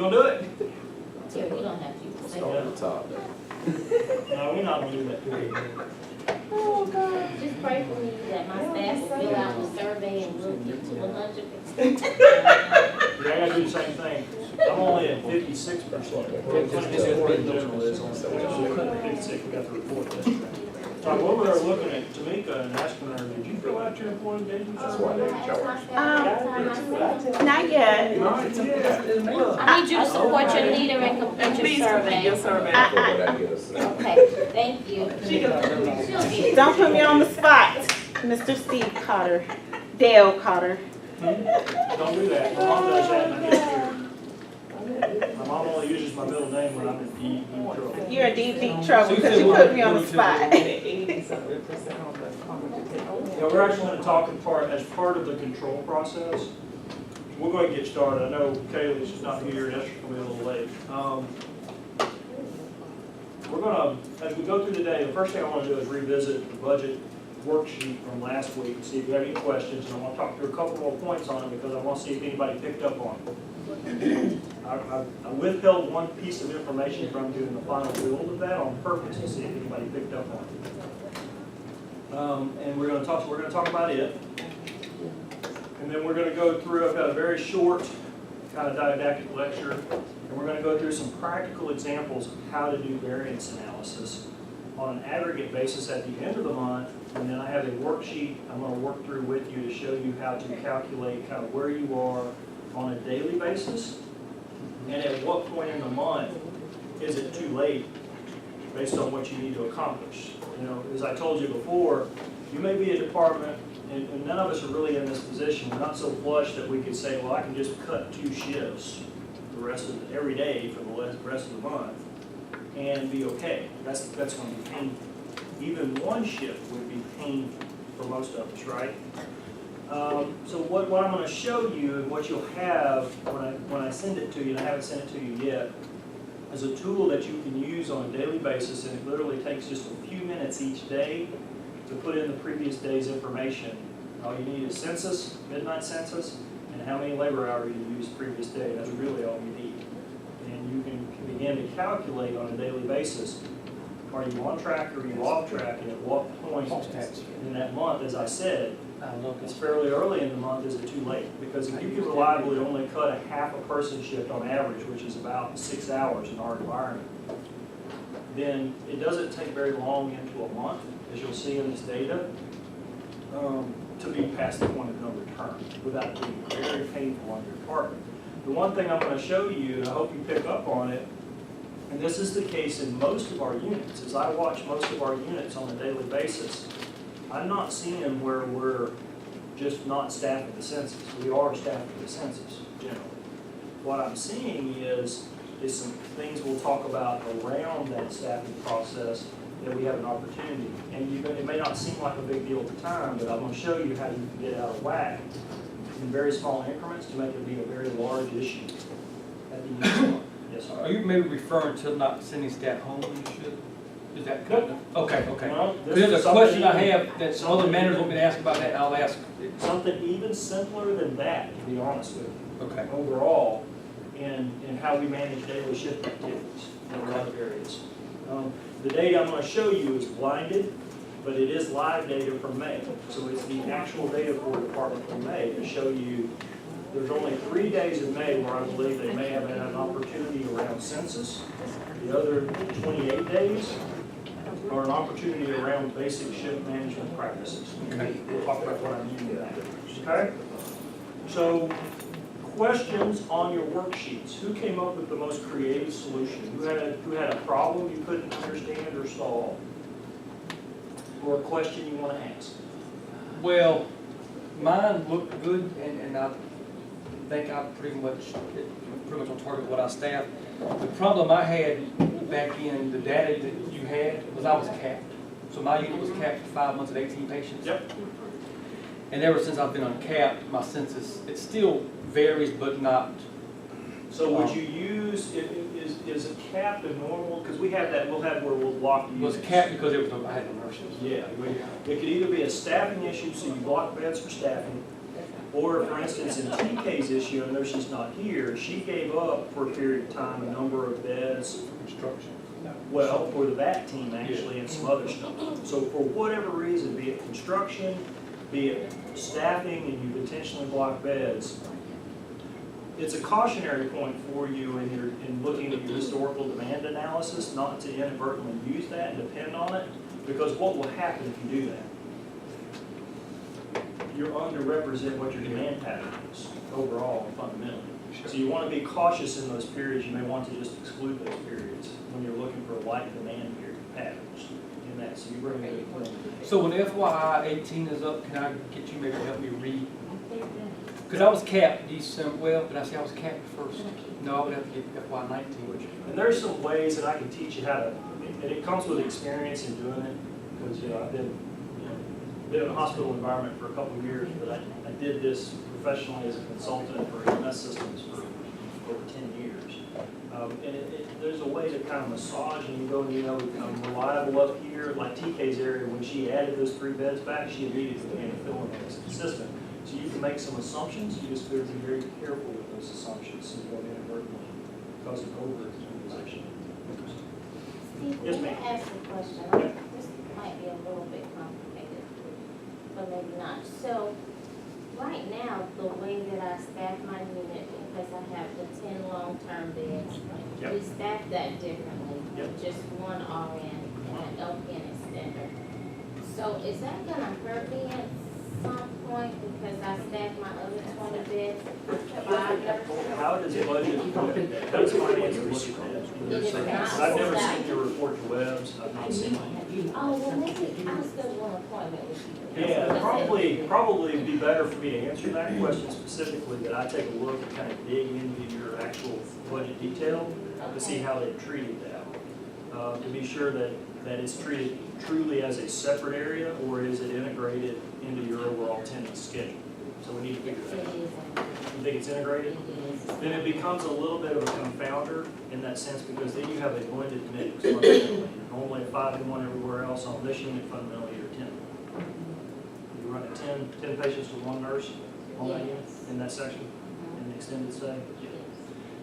gonna do it? Terry, you don't have to. Say Start at the top. No, we're not gonna do that. Oh, God. Just pray for me that my staff will fill out the survey and we'll get to 100%. Yeah, I gotta do the same thing. I'm only at 56%. Clinical support in general is on 56, we got the report yesterday. So what we were looking at Tamika and asking her, did you fill out your employee engagement? That's why they charge. Not yet. Not yet. I need you to support your leader and complete your survey. That's what that get us. Okay, thank you. She'll get it. Don't put me on the spot, Mr. Steve Cotter, Dale Cotter. Don't do that. My mom does that and I get scared. My mom only uses my middle name when I'm in deep trouble. You're in deep trouble because you put me on the spot. Yeah, we're actually going to talk in part, as part of the control process. We're going to get started. I know Kaylee's not here, and Esther's going to be a little late. We're going to, as we go through the day, the first thing I want to do is revisit the budget worksheet from last week and see if you have any questions. And I want to talk through a couple more points on it because I want to see if anybody picked up on it. I withheld one piece of information from you in the final build of that on purpose to see if anybody picked up on it. And we're going to talk about it. And then we're going to go through, I've got a very short kind of didactic lecture, and we're going to go through some practical examples of how to do variance analysis on an aggregate basis at the end of the month. And then I have a worksheet I'm going to work through with you to show you how to calculate kind of where you are on a daily basis, and at what point in the month is it too late based on what you need to accomplish. You know, as I told you before, you may be a department, and none of us are really in this position. We're not so flush that we could say, well, I can just cut 2 shifts every day for the rest of the month and be okay. That's going to be painful. Even 1 shift would be painful for most of us, right? So what I'm going to show you and what you'll have when I send it to you, and I haven't sent it to you yet, is a tool that you can use on a daily basis, and it literally takes just a few minutes each day to put in the previous day's information. All you need is census, midnight census, and how many labor hours you used the previous day. That's really all you need. And you can begin to calculate on a daily basis, are you on track or are you off track, and at what point in that month, as I said, it's fairly early in the month, is it too late? Because if you can reliably only cut a half a person shift on average, which is about 6 hours in our environment, then it doesn't take very long into a month, as you'll see in this data, to be past the point of no return without it being very painful on your department. The one thing I'm going to show you, and I hope you pick up on it, and this is the case in most of our units, as I watch most of our units on a daily basis, I'm not seeing where we're just not staffing the census. We are staffing the census generally. What I'm seeing is some things we'll talk about around that staffing process that we have an opportunity. And it may not seem like a big deal at the time, but I'm going to show you how you can get out of whack in very small increments to make it be a very large issue at the end of the month. Yes, sir. Are you maybe referring to not sending staff home when you should? Is that kind of? Okay, okay. No, this There's is a question I something have that some other managers want me to ask about that, and I'll ask. something even simpler than that, to be honest with you. Okay. Overall, in how we manage daily shift activities in a lot of areas. The data I'm going to show you is blinded, but it is live data from May. So it's the actual data for the department from May to show you there's only 3 days in May where I believe they may have had an opportunity around census. The other 28 days are an opportunity around basic shift management practices. Okay. We'll talk about what I mean by that. Okay? So, questions on your worksheets. Who came up with the most creative solution? Who had a problem you couldn't understand or solve? Or a question you want to ask? Well, mine looked good, and I think I'm pretty much on target with what I staffed. The problem I had back in the data that you had was I was capped. So my unit was capped at 5 months at 18 patients. Yep. And ever since I've been uncapped, my census, it still varies, but not. So would you use, is a cap the normal, because we'll have where we'll block the It was units. capped because I had no nurses. Yeah, it could either be a staffing issue, so you block beds for staffing, Or for instance, in TK's issue, I know she's not here, she gave up for a period of time a number of beds, Construction. well, for the VAC team actually, and some other stuff. So for whatever reason, be it construction, be it staffing, and you intentionally block beds, it's a cautionary point for you in looking at your historical demand analysis, not to inadvertently use that and depend on it, because what will happen if you do that? You're underrepresent what your demand pattern is overall and fundamentally. So you want to be cautious in those periods. You may want to just exclude those periods when you're looking for like demand period patterns in that. So you bring it in. So when FY 18 is up, can I get you maybe to help me read? Because I was capped December, well, did I say I was capped first? No, I would have to get FY 19. And there's some ways that I can teach you how to, and it comes with experience in doing it, because I've been in a hospital environment for a couple of years, but I did this professionally as a consultant for EMS systems for over 10 years. There's a way to kind of massage, and you go and become reliable up here, like TK's area, when she added those 3 beds back, she immediately began to fill in as consistent. So you can make some assumptions, you just have to be very careful with those assumptions so you don't inadvertently cause an over-utilization. Steve, Yes, let me ma'am. ask a question. This might be a little bit complicated, but maybe not. So, right now, the way that I staff my unit, because I have the 10 long-term beds, Yep. we staff that differently. Yep. Just one RN and an LPN extender. So is that gonna hurt me at some point because I staff my other 20 beds with 5 nurses? How does budget look at that? How does finance look at It is that? not I've never staffed. seen your report to Webb's, I've not seen it. Oh, well, maybe I'll schedule an appointment with you. Yeah, probably it'd be better for me to answer that question specifically, that I take a look and kind of dig into your actual budget detail to see how they treated that. To be sure that it's treated truly as a separate area, or is it integrated into your overall attendance schedule? So we need to figure that out. You think it's integrated? Then it becomes a little bit of a confounder in that sense, because then you have a blended mix. Fundamentally. Normally a 5 and 1 everywhere else. On this unit, fundamentally you're 10. You run a 10 patients with 1 nurse on that unit, in that section, in the extended stay.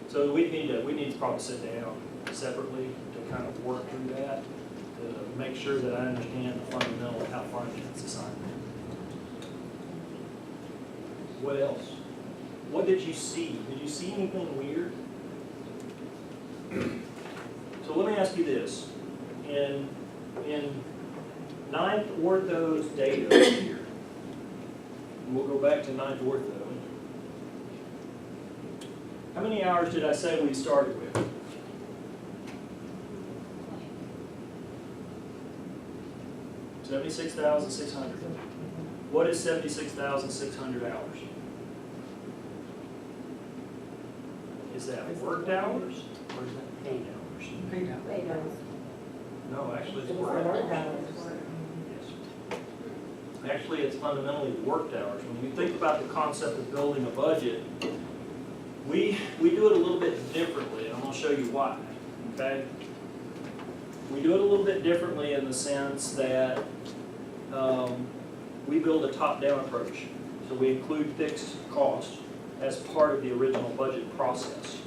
So we need to probably sit down separately to kind of work through that, to make sure that I understand the fundamental of how finance is assigned. What else? What did you see? Did you see anything weird? So let me ask you this. In 9th ortho's data here, and we'll go back to 9th ortho. How many hours did I say we started with? $76,600. What is 76,600 hours? Is that worked hours or is that paid hours? Paid out. No, actually it's worked hours. Yes. Actually, it's fundamentally worked hours. When you think about the concept of building a budget, we do it a little bit differently, and I'm going to show you why, okay? We do it a little bit differently in the sense that we build a top-down approach. So we include fixed costs as part of the original budget process.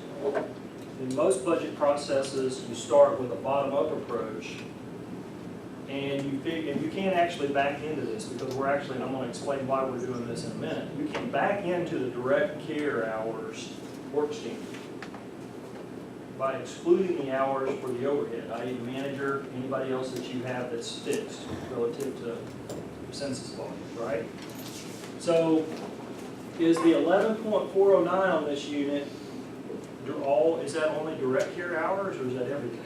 In most budget processes, you start with a bottom-up approach, and you can't actually back into this, because we're actually, and I'm going to explain why we're doing this in a minute, you can back into the direct care hours work standard by excluding the hours for the overhead, i.e. the manager, anybody else that you have that's fixed relative to census volumes, right? So is the 11.409 on this unit, is that only direct care hours, or is that everything?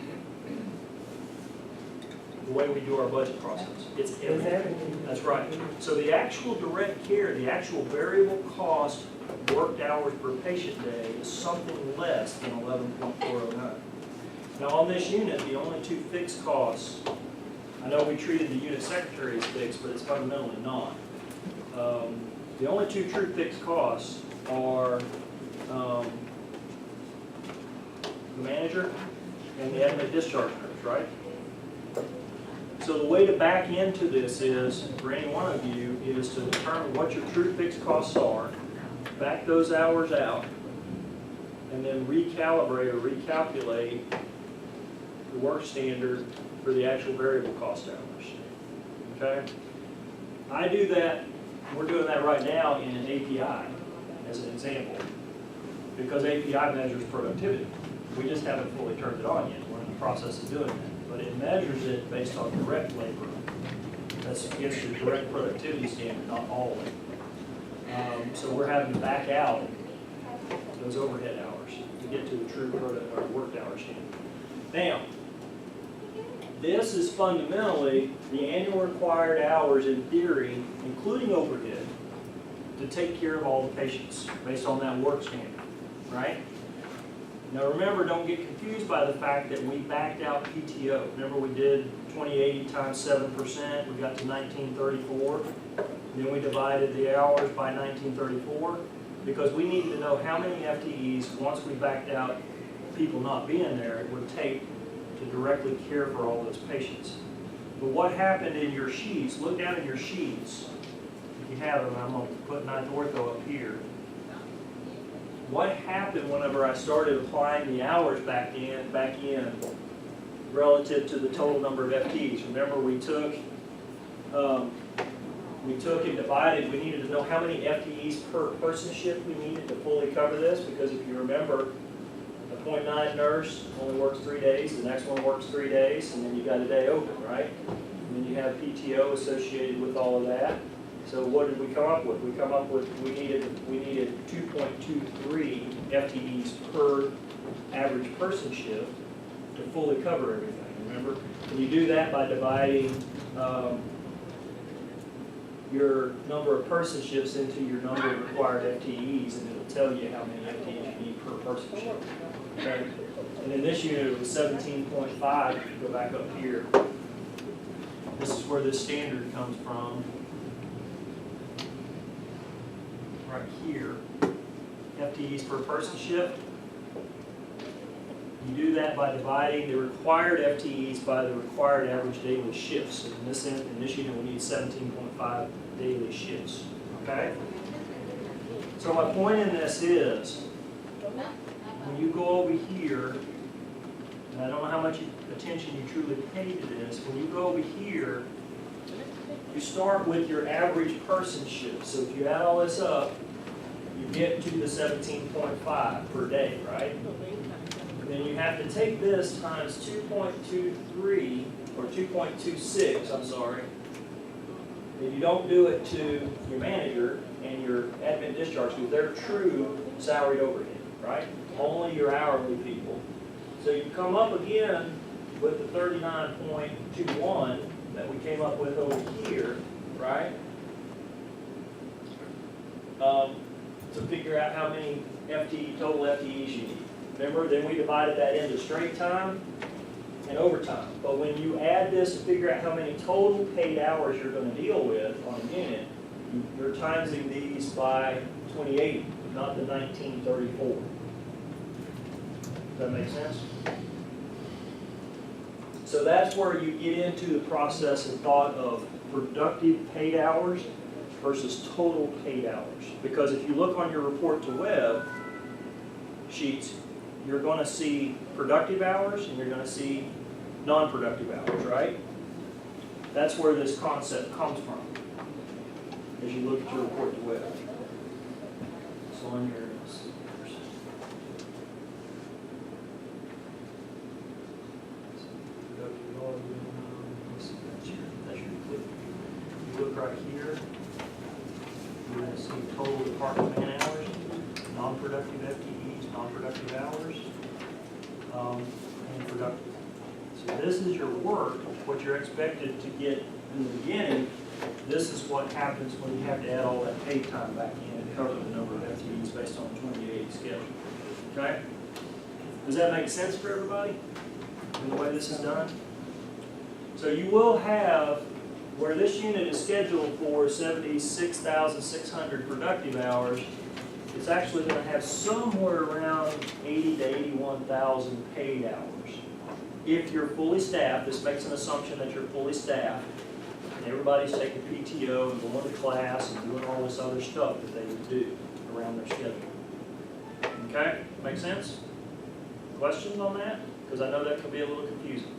The way we do our budget process, it's everything. That's right. So the actual direct care, the actual variable cost worked hours per patient day is something less than 11.409. Now on this unit, the only 2 fixed costs, I know we treated the unit secretary as fixed, but it's fundamentally not. The only 2 true fixed costs are the manager and the admin discharge nurse, right? So the way to back into this is, for any one of you, is to determine what your true fixed costs are, back those hours out, and then recalibrate or recalculate the work standard for the actual variable cost hours. Okay? I do that, we're doing that right now in an API, as an example, because API measures productivity. We just haven't fully turned it on yet, we're in the process of doing that. But it measures it based on direct labor. That's against the direct productivity standard, not all of it. So we're having to back out those overhead hours to get to the true worked hour standard. Now, this is fundamentally the annual required hours in theory, including overhead, to take care of all the patients based on that work standard, right? Now remember, don't get confused by the fact that we backed out PTO. Remember we did 2080 times 7%, we got to 1934. Then we divided the hours by 1934 because we needed to know how many FTEs, once we backed out people not being there, it would take to directly care for all those patients. But what happened in your sheets, look down in your sheets, if you have them, I'm going to put ninth ortho up here. What happened whenever I started applying the hours back in relative to the total number of FTEs? Remember we took and divided, we needed to know how many FTEs per person shift we needed to fully cover this, because if you remember, the 0.9 nurse only works 3 days, the next one works 3 days, and then you got a day open, right? And then you have PTO associated with all of that. So what did we come up with? We come up with, we needed 2.23 FTEs per average person shift to fully cover everything, remember? And you do that by dividing your number of person shifts into your number of required FTEs, and it'll tell you how many FTEs you need per person shift. Okay? And in this unit, it was 17.5. If you go back up here, this is where this standard comes from. Right here, FTEs per person shift. You do that by dividing the required FTEs by the required average daily shifts. In this unit, we need 17.5 daily shifts. Okay? So my point in this is, when you go over here, and I don't know how much attention you truly pay to this, when you go over here, you start with your average person shift. So if you add all this up, you get to the 17.5 per day, right? Then you have to take this times 2.23, or 2.26, I'm sorry. If you don't do it to your manager and your admin discharge, because they're true salaried overhead, right? Only your hourly people. So you come up again with the 39.21 that we came up with over here, right? To figure out how many total FTEs you need. Remember, then we divided that into straight time and overtime. But when you add this to figure out how many total paid hours you're going to deal with on a unit, you're timesing these by 2080, not the 1934. Does that make sense? So that's where you get into the process and thought of productive paid hours versus total paid hours. Because if you look on your report to web sheets, you're going to see productive hours and you're going to see non-productive hours, right? That's where this concept comes from as you look at your report to web. So on your you look right here, you're going to see total department man hours, non-productive FTEs, non-productive hours, and productive. So this is your work, what you're expected to get in the beginning. This is what happens when you have to add all that paid time back in and cover the number of FTEs based on the 2080 schedule. Okay? Does that make sense for everybody in the way this is done? So you will have, where this unit is scheduled for 76,600 productive hours, it's actually going to have somewhere around 80 to 81,000 paid hours. If you're fully staffed, this makes an assumption that you're fully staffed, and everybody's taking PTO and going to class and doing all this other stuff that they would do around their schedule. Okay, make sense? Questions on that? Because I know that can be a little confusing.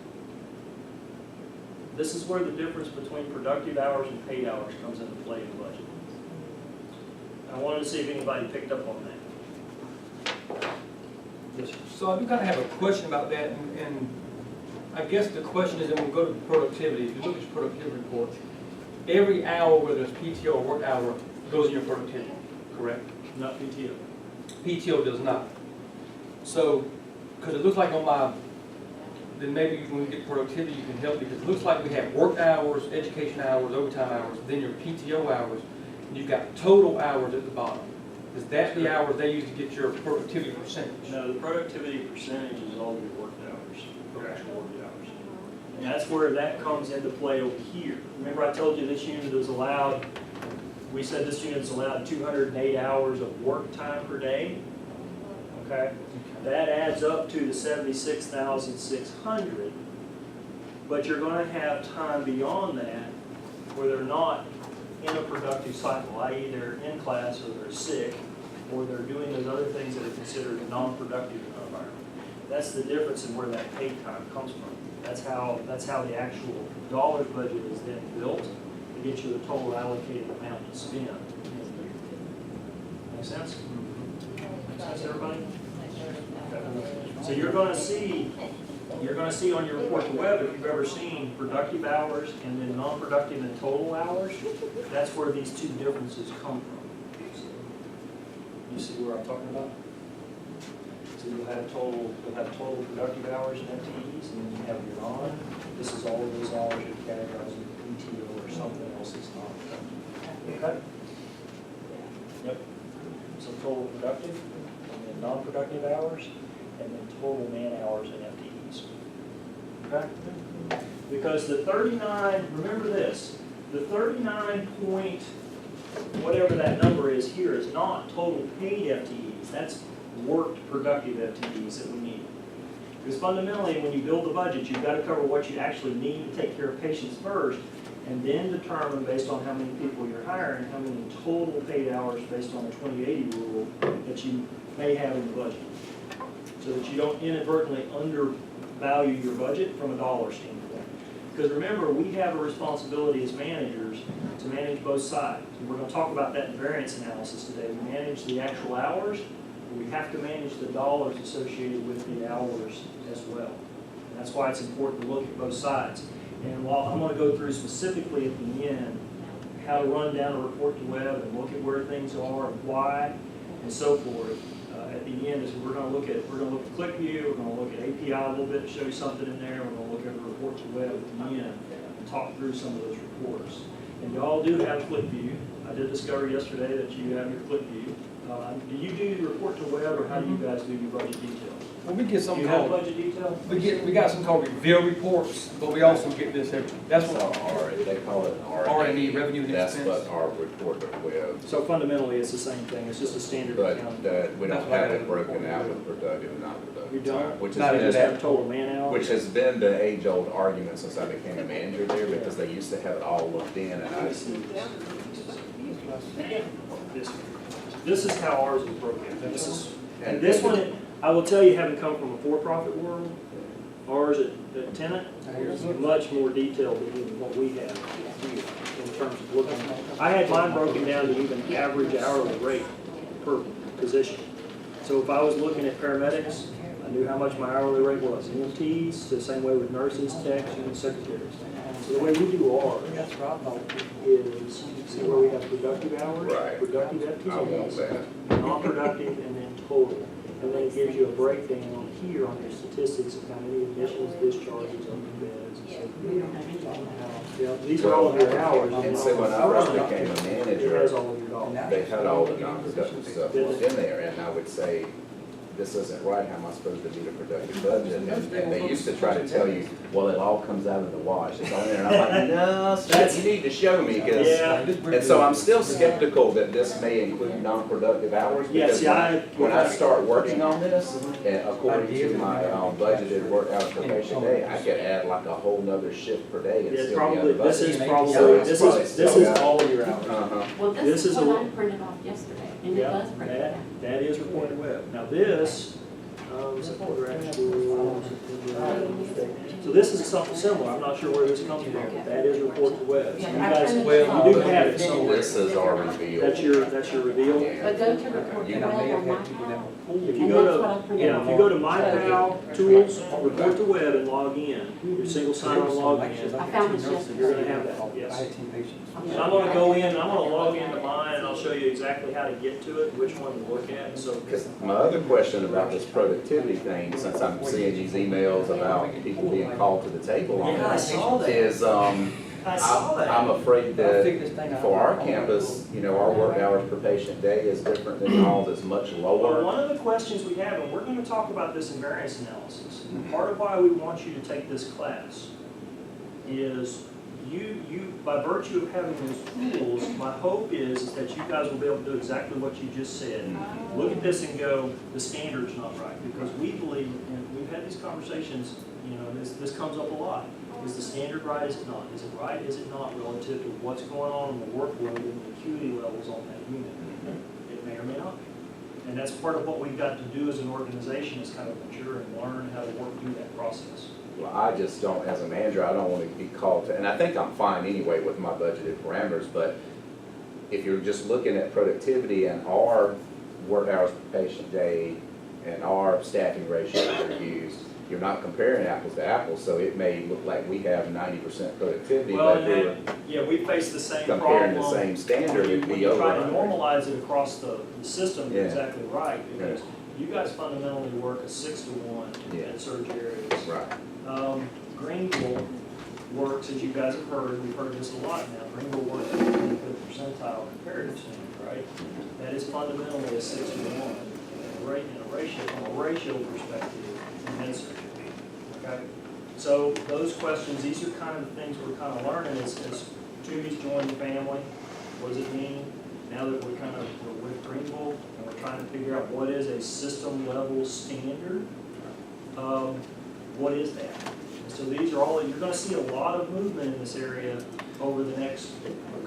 This is where the difference between productive hours and paid hours comes into play in the budget. I wanted to see if anybody picked up on that. Yes, sir. So I do kind of have a question about that, and I guess the question is, and we'll go to productivity. If you look at your productivity report, every hour, whether it's PTO or work hour, goes in your productivity, correct? Not PTO. PTO does not. So, because it looks like on my, then maybe when we get productivity, you can help me, because it looks like we have work hours, education hours, overtime hours, then your PTO hours, and you've got total hours at the bottom. Is that the hours they use to get your productivity percentage? No, the productivity percentage is all your worked hours, your actual worked hours. And that's where that comes into play over here. Remember I told you this unit is allowed, we said this unit is allowed 208 hours of work time per day, okay? That adds up to the 76,600, but you're gonna have time beyond that where they're not in a productive cycle, i.e. they're in class or they're sick, or they're doing those other things that are considered non-productive in our environment. That's the difference in where that paid time comes from. That's how the actual dollars budget is then built to get you the total allocated amount to spend. Make sense? Make sense, everybody? So you're gonna see on your report to web, if you've ever seen productive hours and then non-productive and total hours, that's where these two differences come from. You see where I'm talking about? So you'll have total productive hours and FTEs, and then you have your non. This is all of those hours you're categorizing PTO or something else that's non-productive. Okay? Yep. So total productive, and then non-productive hours, and then total man hours and FTEs. Okay? Because the 39, remember this, the 39 point, whatever that number is here, is not total paid FTEs. That's worked productive FTEs that we need. Because fundamentally, when you build the budget, you've got to cover what you actually need to take care of patients first, and then determine based on how many people you're hiring, how many total paid hours based on the 20/80 rule that you may have in the budget. So that you don't inadvertently undervalue your budget from a dollar standpoint. Because remember, we have a responsibility as managers to manage both sides. And we're going to talk about that in variance analysis today. We manage the actual hours, but we have to manage the dollars associated with the hours as well. And that's why it's important to look at both sides. And while I'm going to go through specifically at the end how to run down a report to web and look at where things are and why and so forth, at the end is we're going to look at ClickView, we're going to look at API a little bit to show you something in there, we're going to look at the report to web at the end and talk through some of those reports. And y'all do have ClickView. I did discover yesterday that you have your ClickView. Do you do your report to web, or how do you guys do your budget detail? Well, we get Do something you have called, budget detail? we got something called reveal reports, but we also get this every, that's So what, they call it R&E, revenue and That's expense. what our report of web, So fundamentally, it's the same thing. It's just a standard but accounting. we That's don't what I have had it in the broken report. out with productive and non-productive. You don't? time, which Not has even Just been, have total man hours? which has been the age-old argument since I became a manager there, because they used to have it all looked in, and I, This is how ours is broken. And this one, I will tell you, having come from a for-profit world, ours at Tenet is much more detailed than even what we have here in terms of looking. I had mine broken down to even average hourly rate per position. So if I was looking at paramedics, I knew how much my hourly rate was. EMTs, the same way with nurses, techs, and secretaries. So the way we do ours That's right, I thought. is, see where we have productive hours, Right. productive I want FTEs, that. non-productive, and then total. And then it gives you a breakdown here on your statistics of how many admissions, discharges, open beds, and so forth. Yeah, these are all of your hours. And so when I first became a It has manager, all of your dollars. they had all the non-productive stuff in there, and I would say, this isn't right, how am I supposed to do the productive budget? And they used to try to tell you, well, it all comes out of the wash, it's all in there, and I'm like, no, Steph, you need to show me, because, Yeah. and so I'm still skeptical that this may include non-productive hours, Yeah, because see, I- when I start working on this, and according to my budgeted work hours per patient day, I could add like a whole nother shift per day and Yeah, still be probably, under this budget. is probably, So it's this probably is still got- all of your hours. Uh-huh. Well, This this is is a- what I printed off yesterday. And it Yeah, does break it down. that is report to web. Now this, September actual, so this is something similar, I'm not sure where this comes from, but that is report to web. So you guys, Well, you do have it somewhere. This is our reveal. That's your reveal? Yeah. But go to report to And I may web have on had to do my that phone. before. If you And go that's what I to, printed yeah, out. if you go to MyPal Tools, report to web and log in, your single sign-on login, I found this yesterday. you're gonna have that, yes. I had 10 patients. And I'm gonna go in, and I'm gonna log into mine, and I'll show you exactly how to get to it, which one to look at, so. Because my other question about this productivity thing, since I'm seeing these emails about people being called to the table on Yeah, I this, saw that. is, I saw that. I'm afraid I'll that figure this thing out. for our campus, you know, our work hours per patient day is different than y'all's, it's much Well, lower. one of the questions we have, and we're gonna talk about this in variance analysis, and part of why we want you to take this class is you, by virtue of having those tools, my hope is that you guys will be able to do exactly what you just said. Look at this and go, the standard's not right, because we believe, and we've had these conversations, you know, this comes up a lot. Is the standard right, is it not? Is it right, is it not, relative to what's going on in the workload and the acuity levels on that unit? It may or may not. And that's part of what we've got to do as an organization, is kind of mature and learn how to work through that process. Well, I just don't, as a manager, I don't want to be called to, and I think I'm fine anyway with my budgeted parameters, but if you're just looking at productivity and our work hours per patient day and our staffing ratios that are used, you're not comparing apples to apples, so it may look like we have 90% productivity, Well, but if we were and yeah, we face the same problem. comparing the same standard, When it'd you be over try to 100. normalize it across the system, you're Yeah. exactly right, because you guys fundamentally work a 6-to-1 Yeah. at surge areas. Right. Greenville works, as you guys have heard, we've heard this a lot now, Greenville works at the 25th percentile comparative standard, right? That is fundamentally a 6-to-1, right, in a ratio, from a ratio perspective, in med surg. Okay? So those questions, these are kind of the things we're kind of learning as Toomey's joined the family. What does it mean? Now that we're with Greenville, and we're trying to figure out what is a system level standard, what is that? So these are all, you're gonna see a lot of movement in this area over the next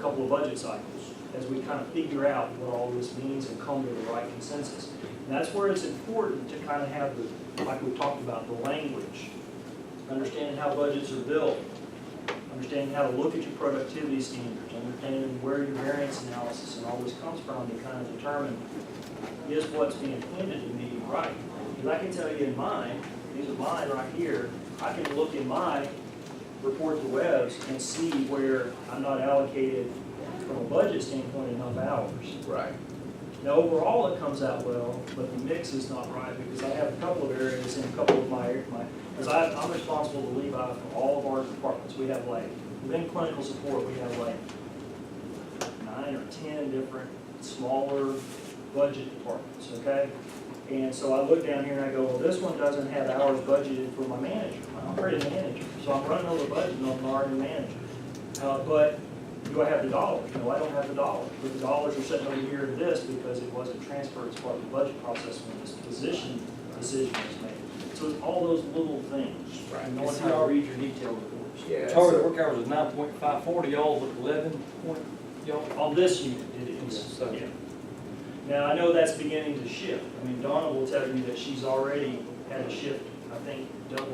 couple of budget cycles as we kind of figure out what all this means and come to the right consensus. And that's where it's important to kind of have the, like we talked about, the language, understanding how budgets are built, understanding how to look at your productivity standards, understanding where your variance analysis and all this comes from to kind of determine, is what's being handed to me right? Because I can tell you in mine, these are mine right here, I can look in my report to webs and see where I'm not allocated from a budget standpoint enough hours. Right. Now, overall, it comes out well, but the mix is not right, because I have a couple of areas in a couple of my because I'm responsible to Levi for all of our departments. We have like, within clinical support, we have like 9 or 10 different smaller budget departments, okay? And so I look down here and I go, well, this one doesn't have hours budgeted for my manager, my operating manager. So I'm running over budget on my operating manager. But do I have the dollars? No, I don't have the dollars. But the dollars are sitting over here in this because it wasn't transferred as part of the budget process when this position decision was made. So it's all those little things, Right. and knowing how to read your detailed reports. Yeah. Target so- work hours is 9.54, y'all look 11 point, y'all. On this unit, it is, Yes, so- yeah. Now, I know that's beginning to shift. I mean, Donna will tell you that she's already had a shift, I think, double